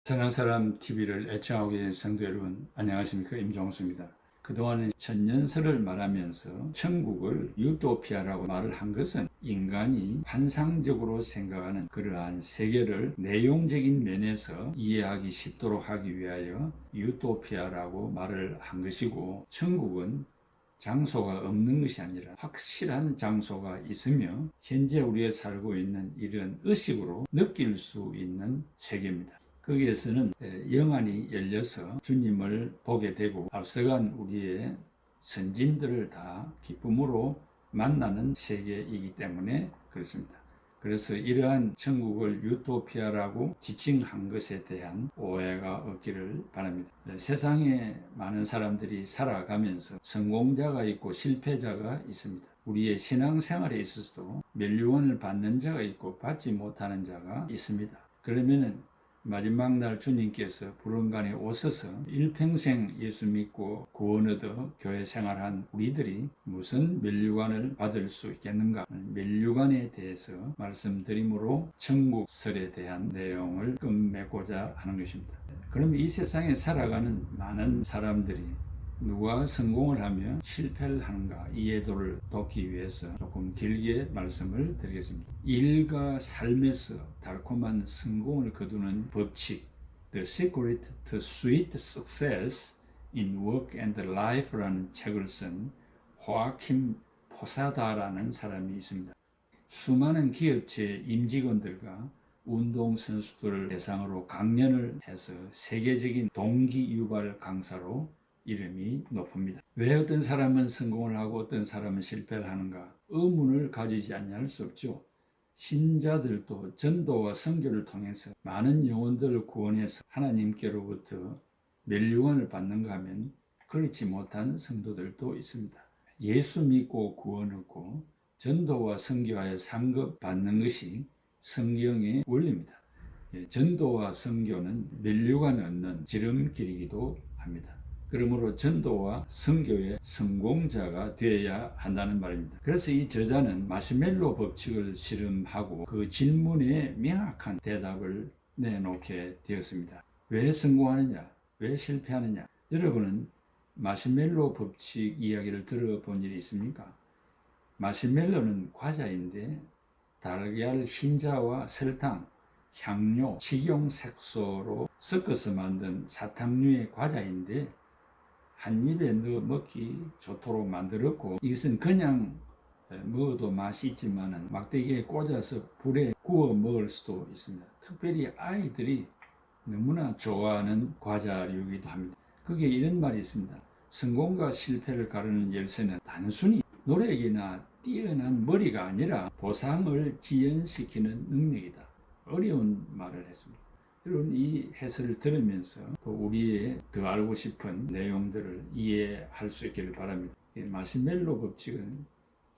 선한 사람 TV를 애청하고 계신 성도 여러분, 안녕하십니까? 임종수입니다. 그동안에 천년설을 말하면서 천국을 유토피아라고 말을 한 것은 인간이 환상적으로 생각하는 그러한 세계를 내용적인 면에서 이해하기 쉽도록 하기 위하여 유토피아라고 말을 한 것이고, 천국은 장소가 없는 것이 아니라 확실한 장소가 있으며 현재 우리가 살고 있는 이런 의식으로 느낄 수 있는 세계입니다. 거기에서는 영안이 열려서 주님을 보게 되고 앞서간 우리의 선진들을 다 기쁨으로 만나는 세계이기 때문에 그렇습니다. 그래서 이러한 천국을 유토피아라고 지칭한 것에 대한 오해가 없기를 바랍니다. 세상에 많은 사람들이 살아가면서 성공자가 있고 실패자가 있습니다. 우리의 신앙생활에 있어서도 면류관을 받는 자가 있고 받지 못하는 자가 있습니다. 그러면은 마지막 날 주님께서 부름간에 오셔서 일평생 예수 믿고 구원 얻어 교회 생활한 우리들이 무슨 면류관을 받을 수 있겠는가? 면류관에 대해서 말씀드림으로 천국설에 대한 내용을 끝맺고자 하는 것입니다. 그럼 이 세상에 살아가는 많은 사람들이 누가 성공을 하며 실패를 하는가 이해도를 돕기 위해서 조금 길게 말씀을 드리겠습니다. 일과 삶에서 달콤한 성공을 거두는 법칙, The Secret to Sweet Success in Work and Life라는 책을 쓴 호아킴 포사다라는 사람이 있습니다. 수많은 기업체 임직원들과 운동선수들을 대상으로 강연을 해서 세계적인 동기 유발 강사로 이름이 높습니다. 왜 어떤 사람은 성공을 하고 어떤 사람은 실패를 하는가? 의문을 가지지 않을 수 없죠. 신자들도 전도와 선교를 통해서 많은 영혼들을 구원해서 하나님께로부터 면류관을 받는가 하면 그렇지 못한 성도들도 있습니다. 예수 믿고 구원 얻고 전도와 선교하여 상급 받는 것이 성경의 원리입니다. 전도와 선교는 면류관 얻는 지름길이기도 합니다. 그러므로 전도와 선교의 성공자가 되어야 한다는 말입니다. 그래서 이 저자는 마시멜로 법칙을 실험하고 그 질문에 명확한 대답을 내놓게 되었습니다. 왜 성공하느냐? 왜 실패하느냐? 여러분은 마시멜로 법칙 이야기를 들어본 일이 있습니까? 마시멜로는 과자인데 달걀 흰자와 설탕, 향료, 식용 색소로 섞어서 만든 사탕류의 과자인데 한 입에 넣어 먹기 좋도록 만들었고, 이것은 그냥 먹어도 맛이 있지만 막대기에 꽂아서 불에 구워 먹을 수도 있습니다. 특별히 아이들이 너무나 좋아하는 과자류이기도 합니다. 거기에 이런 말이 있습니다. 성공과 실패를 가르는 열쇠는 단순히 노력이나 뛰어난 머리가 아니라 보상을 지연시키는 능력이다. 어려운 말을 했습니다. 여러분, 이 해설을 들으면서 또 우리의 더 알고 싶은 내용들을 이해할 수 있기를 바랍니다. 마시멜로 법칙은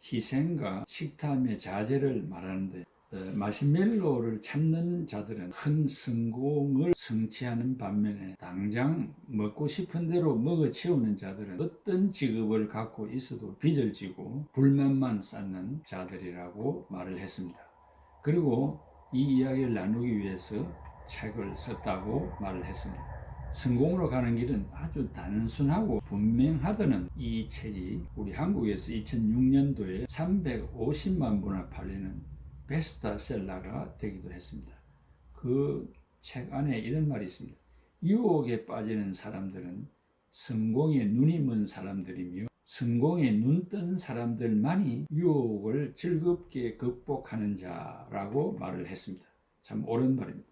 희생과 식탐의 자제를 말하는데, 마시멜로를 참는 자들은 큰 성공을 성취하는 반면에 당장 먹고 싶은 대로 먹어 치우는 자들은 어떤 직업을 갖고 있어도 빚을 지고 불만만 쌓는 자들이라고 말을 했습니다. 그리고 이 이야기를 나누기 위해서 책을 썼다고 말을 했습니다. 성공으로 가는 길은 아주 단순하고 분명하다는 이 책이 우리 한국에서 2006년도에 350만 부나 팔리는 베스트셀러가 되기도 했습니다. 그 책 안에 이런 말이 있습니다. 유혹에 빠지는 사람들은 성공에 눈이 먼 사람들이며 성공에 눈 뜬 사람들만이 유혹을 즐겁게 극복하는 자라고 말을 했습니다. 참 옳은 말입니다.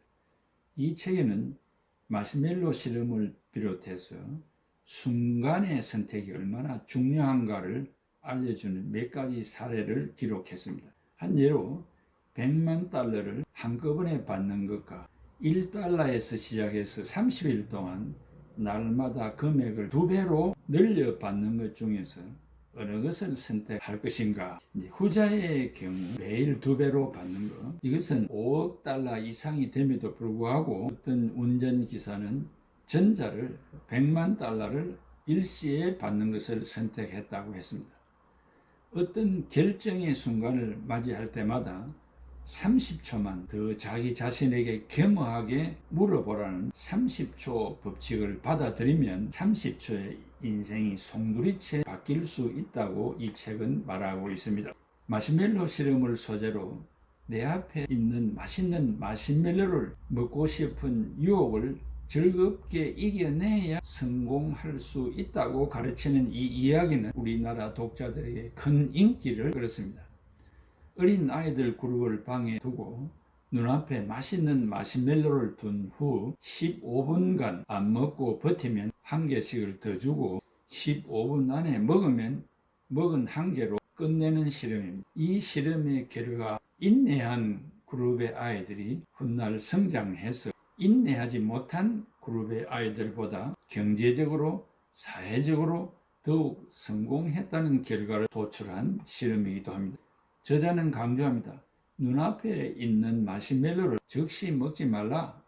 이 책에는 마시멜로 실험을 비롯해서 순간의 선택이 얼마나 중요한가를 알려주는 몇 가지 사례를 기록했습니다. 한 예로 100만 달러를 한꺼번에 받는 것과 1달러에서 시작해서 30일 동안 날마다 금액을 2배로 늘려 받는 것 중에서 어느 것을 선택할 것인가? 후자의 경우 매일 2배로 받는 것, 이것은 5억 달러 이상이 됨에도 불구하고 어떤 운전기사는 전자를 100만 달러를 일시에 받는 것을 선택했다고 했습니다. 어떤 결정의 순간을 맞이할 때마다 30초만 더 자기 자신에게 겸허하게 물어보라는 30초 법칙을 받아들이면 30초의 인생이 송두리째 바뀔 수 있다고 이 책은 말하고 있습니다. 마시멜로 실험을 소재로 내 앞에 있는 맛있는 마시멜로를 먹고 싶은 유혹을 즐겁게 이겨내야 성공할 수 있다고 가르치는 이 이야기는 우리나라 독자들에게 큰 인기를 끌었습니다. 어린 아이들 그룹을 방에 두고 눈앞에 맛있는 마시멜로를 둔 후 15분간 안 먹고 버티면 한 개씩을 더 주고 15분 안에 먹으면 먹은 한 개로 끝내는 실험입니다. 이 실험의 결과 인내한 그룹의 아이들이 훗날 성장해서 인내하지 못한 그룹의 아이들보다 경제적으로, 사회적으로 더욱 성공했다는 결과를 도출한 실험이기도 합니다. 저자는 강조합니다. 눈앞에 있는 마시멜로를 즉시 먹지 말라.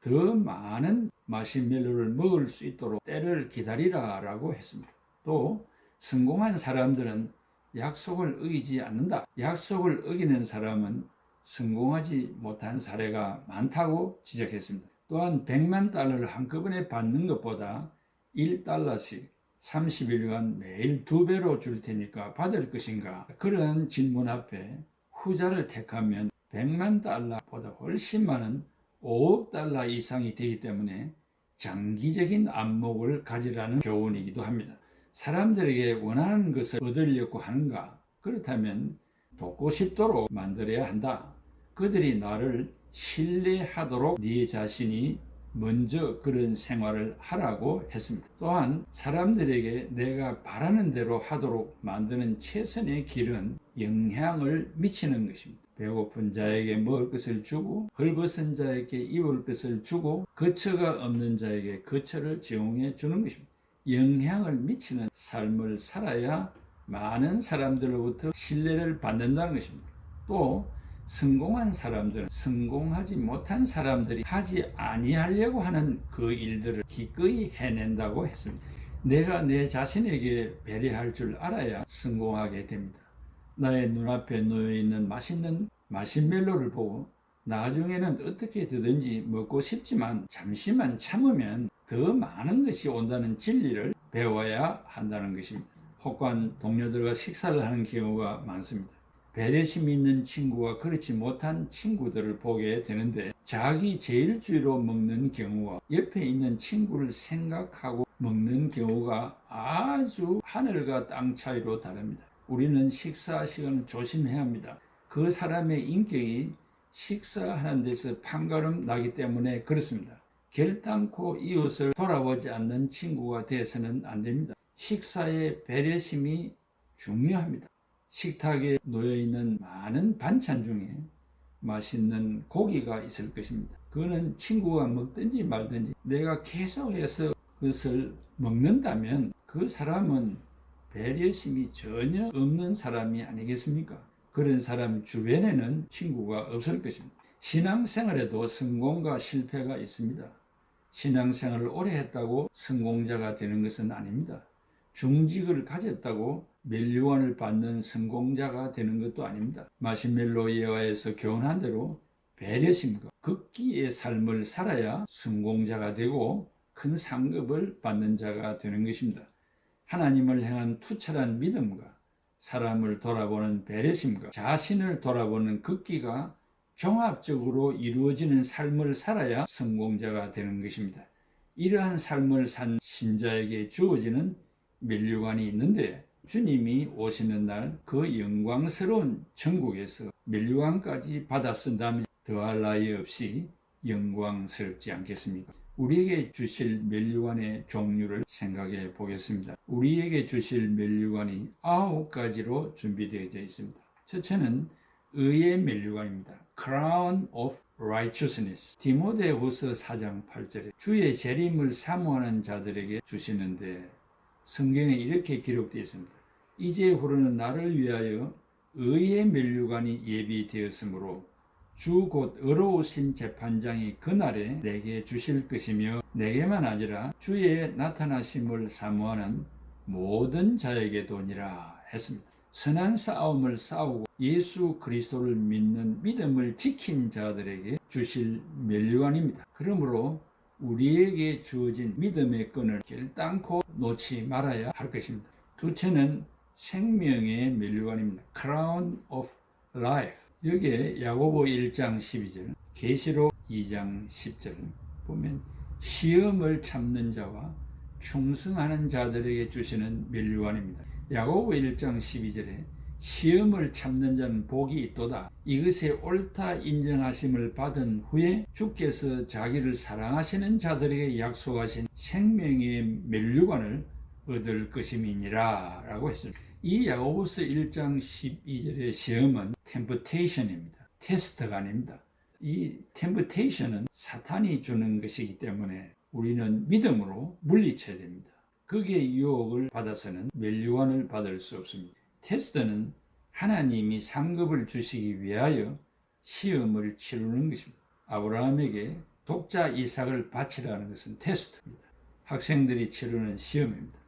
더 많은 마시멜로를 먹을 수 있도록 때를 기다리라 라고 했습니다. 또 성공한 사람들은 약속을 어기지 않는다. 약속을 어기는 사람은 성공하지 못한 사례가 많다고 지적했습니다. 또한 100만 달러를 한꺼번에 받는 것보다 1달러씩 30일간 매일 2배로 줄 테니까 받을 것인가? 그런 질문 앞에 후자를 택하면 100만 달러보다 훨씬 많은 5억 달러 이상이 되기 때문에 장기적인 안목을 가지라는 교훈이기도 합니다. 사람들에게 원하는 것을 얻으려고 하는가? 그렇다면 돕고 싶도록 만들어야 한다. 그들이 나를 신뢰하도록 네 자신이 먼저 그런 생활을 하라고 했습니다. 또한 사람들에게 내가 바라는 대로 하도록 만드는 최선의 길은 영향을 미치는 것입니다. 배고픈 자에게 먹을 것을 주고 헐벗은 자에게 입을 것을 주고 거처가 없는 자에게 거처를 제공해 주는 것입니다. 영향을 미치는 삶을 살아야 많은 사람들로부터 신뢰를 받는다는 것입니다. 또 성공한 사람들은 성공하지 못한 사람들이 하지 아니하려고 하는 그 일들을 기꺼이 해낸다고 했습니다. 내가 내 자신에게 배려할 줄 알아야 성공하게 됩니다. 나의 눈앞에 놓여있는 맛있는 마시멜로를 보고 나중에는 어떻게든지 먹고 싶지만 잠시만 참으면 더 많은 것이 온다는 진리를 배워야 한다는 것입니다. 혹한 동료들과 식사를 하는 경우가 많습니다. 배려심이 있는 친구와 그렇지 못한 친구들을 보게 되는데 자기 제일주의로 먹는 경우와 옆에 있는 친구를 생각하고 먹는 경우가 아주 하늘과 땅 차이로 다릅니다. 우리는 식사 시간을 조심해야 합니다. 그 사람의 인격이 식사하는 데서 판가름 나기 때문에 그렇습니다. 결단코 이웃을 돌아보지 않는 친구가 되어서는 안 됩니다. 식사의 배려심이 중요합니다. 식탁에 놓여있는 많은 반찬 중에 맛있는 고기가 있을 것입니다. 그거는 친구가 먹든지 말든지 내가 계속해서 그것을 먹는다면 그 사람은 배려심이 전혀 없는 사람이 아니겠습니까? 그런 사람 주변에는 친구가 없을 것입니다. 신앙생활에도 성공과 실패가 있습니다. 신앙생활을 오래 했다고 성공자가 되는 것은 아닙니다. 중직을 가졌다고 멸류관을 받는 성공자가 되는 것도 아닙니다. 마시멜로 예화에서 교훈한 대로 배려심과 극기의 삶을 살아야 성공자가 되고 큰 상급을 받는 자가 되는 것입니다. 하나님을 향한 투철한 믿음과 사람을 돌아보는 배려심과 자신을 돌아보는 극기가 종합적으로 이루어지는 삶을 살아야 성공자가 되는 것입니다. 이러한 삶을 산 신자에게 주어지는 멸류관이 있는데 주님이 오시는 날 그 영광스러운 천국에서 멸류관까지 받아 쓴다면 더할 나위 없이 영광스럽지 않겠습니까? 우리에게 주실 멸류관의 종류를 생각해 보겠습니다. 우리에게 주실 멸류관이 9가지로 준비되어 있습니다. 첫째는 의의 멸류관입니다. Crown of Righteousness. 디모데후서 4장 8절에 주의 재림을 사모하는 자들에게 주시는데 성경에 이렇게 기록되어 있습니다. 이제 후로는 나를 위하여 의의 멸류관이 예비되었으므로 주 곧 의로우신 재판장이 그날에 내게 주실 것이며 내게만 아니라 주의 나타나심을 사모하는 모든 자에게도니라 했습니다. 선한 싸움을 싸우고 예수 그리스도를 믿는 믿음을 지킨 자들에게 주실 면류관입니다. 그러므로 우리에게 주어진 믿음의 끈을 결단코 놓지 말아야 할 것입니다. 둘째는 생명의 면류관입니다. Crown of Life. 여기에 야고보 1장 12절, 계시록 2장 10절 보면 시험을 참는 자와 충성하는 자들에게 주시는 면류관입니다. 야고보 1장 12절에 시험을 참는 자는 복이 있도다. 이것에 옳다 인정하심을 받은 후에 주께서 자기를 사랑하시는 자들에게 약속하신 생명의 면류관을 얻을 것임이니라 라고 했습니다. 이 야고보서 1장 12절의 시험은 템프테이션입니다. 테스트가 아닙니다. 이 템프테이션은 사탄이 주는 것이기 때문에 우리는 믿음으로 물리쳐야 됩니다. 거기에 유혹을 받아서는 면류관을 받을 수 없습니다. 테스트는 하나님이 상급을 주시기 위하여 시험을 치르는 것입니다. 아브라함에게 독자 이삭을 바치라는 것은 테스트입니다. 학생들이 치르는 시험입니다.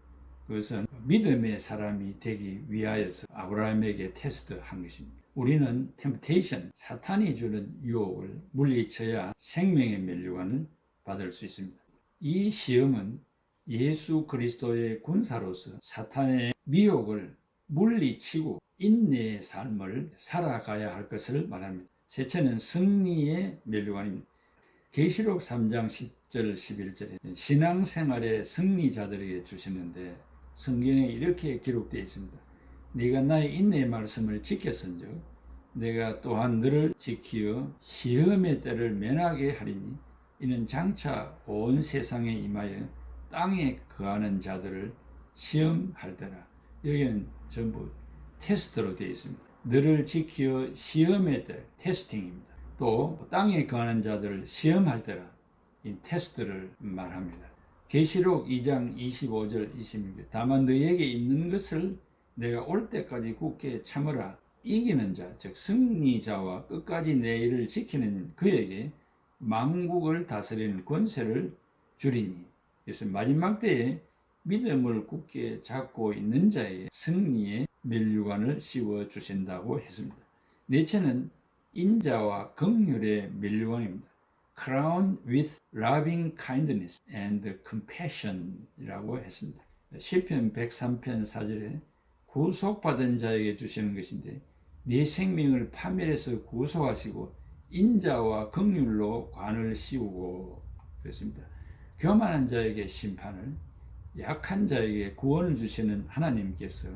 그것은 믿음의 사람이 되기 위하여서 아브라함에게 테스트한 것입니다. 우리는 템프테이션, 사탄이 주는 유혹을 물리쳐야 생명의 면류관을 받을 수 있습니다. 이 시험은 예수 그리스도의 군사로서 사탄의 미혹을 물리치고 인내의 삶을 살아가야 할 것을 말합니다. 셋째는 승리의 면류관입니다. 계시록 3장 10절 11절에 신앙생활의 승리자들에게 주시는데 성경에 이렇게 기록되어 있습니다. 네가 나의 인내의 말씀을 지켰은즉 내가 또한 너를 지키어 시험의 때를 면하게 하리니 이는 장차 온 세상에 임하여 땅에 거하는 자들을 시험할 때라. 여기는 전부 테스트로 되어 있습니다. 너를 지키어 시험의 때, 테스팅입니다. 또 땅에 거하는 자들을 시험할 때라. 이 테스트를 말합니다. 계시록 2장 25절 26절 다만 너희에게 있는 것을 내가 올 때까지 굳게 참으라. 이기는 자, 즉 승리자와 끝까지 내 일을 지키는 그에게 만국을 다스리는 권세를 주리니. 그래서 마지막 때에 믿음을 굳게 잡고 있는 자에게 승리의 면류관을 씌워 주신다고 했습니다. 넷째는 인자와 긍휼의 면류관입니다. Crown with loving kindness and compassion 이라고 했습니다. 시편 103편 4절에 구속받은 자에게 주시는 것인데 네 생명을 파멸해서 구속하시고 인자와 긍휼로 관을 씌우고 그랬습니다. 교만한 자에게 심판을, 약한 자에게 구원을 주시는 하나님께서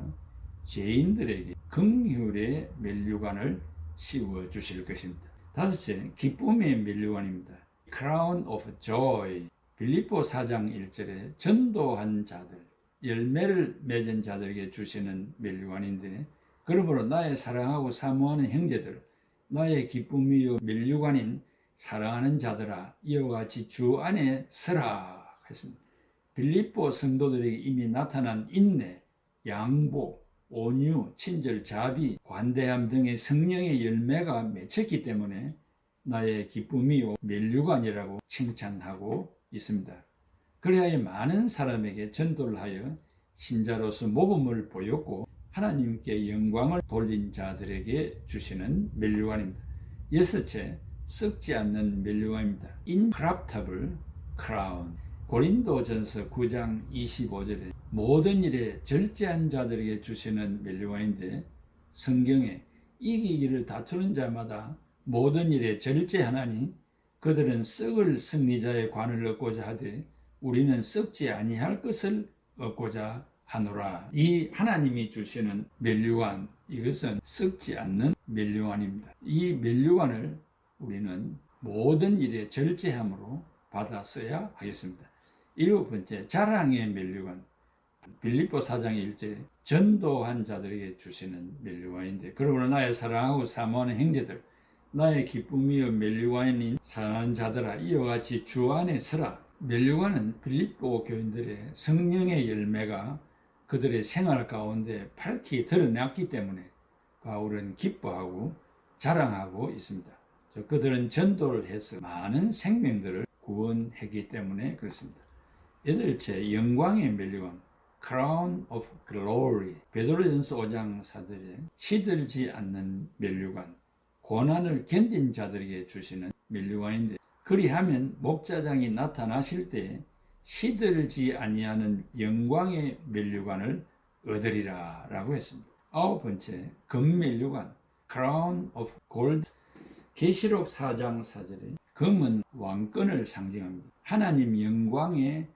죄인들에게 긍휼의 면류관을 씌워 주실 것입니다. 다섯째, 기쁨의 면류관입니다. Crown of Joy. 빌립보 4장 1절에 전도한 자들, 열매를 맺은 자들에게 주시는 면류관인데 그러므로 나의 사랑하고 사모하는 형제들, 나의 기쁨이요 면류관인 사랑하는 자들아 이와 같이 주 안에 서라 했습니다. 빌립보 성도들에게 이미 나타난 인내, 양보, 온유, 친절, 자비, 관대함 등의 성령의 열매가 맺혔기 때문에 나의 기쁨이요 면류관이라고 칭찬하고 있습니다. 그래야 많은 사람에게 전도를 하여 신자로서 모범을 보였고 하나님께 영광을 돌린 자들에게 주시는 면류관입니다. 여섯째, 썩지 않는 면류관입니다. Incorruptible crown. 고린도전서 9장 25절에 모든 일에 절제한 자들에게 주시는 면류관인데 성경에 이기기를 다투는 자마다 모든 일에 절제하나니 그들은 썩을 승리자의 관을 얻고자 하되 우리는 썩지 아니할 것을 얻고자 하노라. 이 하나님이 주시는 면류관, 이것은 썩지 않는 면류관입니다. 이 면류관을 우리는 모든 일에 절제함으로 받아 써야 하겠습니다. 일곱 번째, 자랑의 면류관. 빌립보 4장 1절에 전도한 자들에게 주시는 면류관인데 그러므로 나의 사랑하고 사모하는 형제들, 나의 기쁨이요 면류관인 사랑하는 자들아 이와 같이 주 안에 서라. 면류관은 빌립보 교인들의 성령의 열매가 그들의 생활 가운데 밝히 드러났기 때문에 바울은 기뻐하고 자랑하고 있습니다. 그들은 전도를 해서 많은 생명들을 구원했기 때문에 그렇습니다. 여덟째, 영광의 면류관, crown of glory. 베드로전서 5장 4절에 시들지 않는 면류관, 고난을 견딘 자들에게 주시는 면류관인데, 그리하면 목자장이 나타나실 때 시들지 아니하는 영광의 면류관을 얻으리라 라고 했습니다. 9번째, 금면류관, crown of gold. 계시록 4장 4절에 금은 왕권을 상징합니다. 하나님 영광에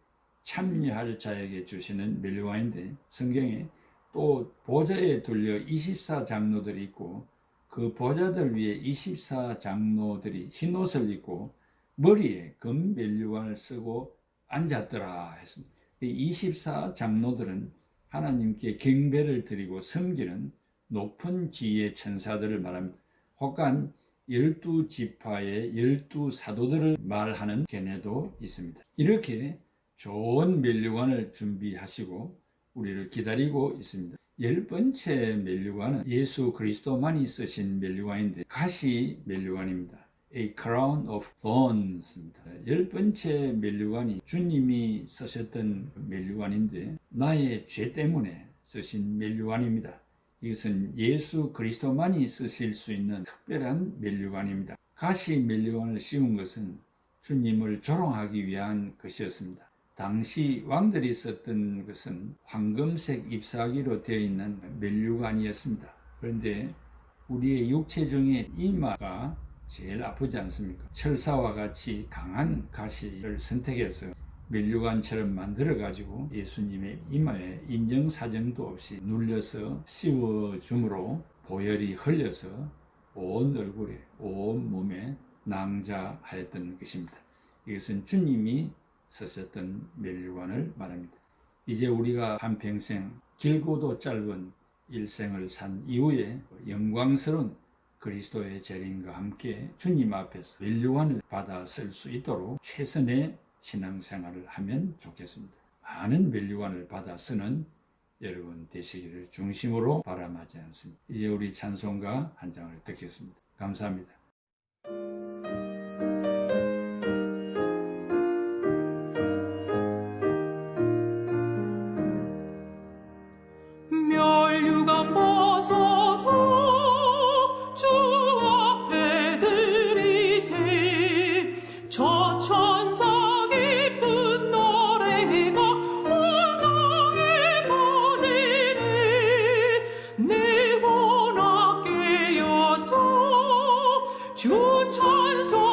참여할 자에게 주시는 면류관인데, 성경에 또 보좌에 둘려 24장로들이 있고 그 보좌들 위에 24장로들이 흰옷을 입고 머리에 금 면류관을 쓰고 앉았더라 했습니다. 이 24장로들은 하나님께 경배를 드리고 섬기는 높은 지위의 천사들을 말합니다. 혹한 12지파의 12사도들을 말하는 견해도 있습니다. 이렇게 좋은 면류관을 준비하시고 우리를 기다리고 있습니다. 10번째 면류관은 예수 그리스도만이 쓰신 면류관인데 가시 면류관입니다. A crown of thorns입니다. 10번째 면류관이 주님이 쓰셨던 면류관인데 나의 죄 때문에 쓰신 면류관입니다. 이것은 예수 그리스도만이 쓰실 수 있는 특별한 면류관입니다. 가시 면류관을 씌운 것은 주님을 조롱하기 위한 것이었습니다. 당시 왕들이 썼던 것은 황금색 잎사귀로 되어 있는 면류관이었습니다. 그런데 우리의 육체 중에 이마가 제일 아프지 않습니까? 철사와 같이 강한 가시를 선택해서 면류관처럼 만들어가지고 예수님의 이마에 인정사정도 없이 눌려서 씌워줌으로 보혈이 흘려서 온 얼굴에, 온 몸에 낭자하였던 것입니다. 이것은 주님이 쓰셨던 면류관을 말합니다. 이제 우리가 한평생 길고도 짧은 일생을 산 이후에 영광스러운 그리스도의 재림과 함께 주님 앞에서 면류관을 받아 쓸 수 있도록 최선의 신앙생활을 하면 좋겠습니다. 많은 면류관을 받아 쓰는 여러분 되시기를 중심으로 바람하지 않습니다. 이제 우리 찬송가 한 장을 듣겠습니다. 감사합니다. 면류관 벗어서 주 앞에 드리세. 저 천사 기쁜 노래가 온 땅에 퍼지네. 내 혼 앞 깨어서 주 찬송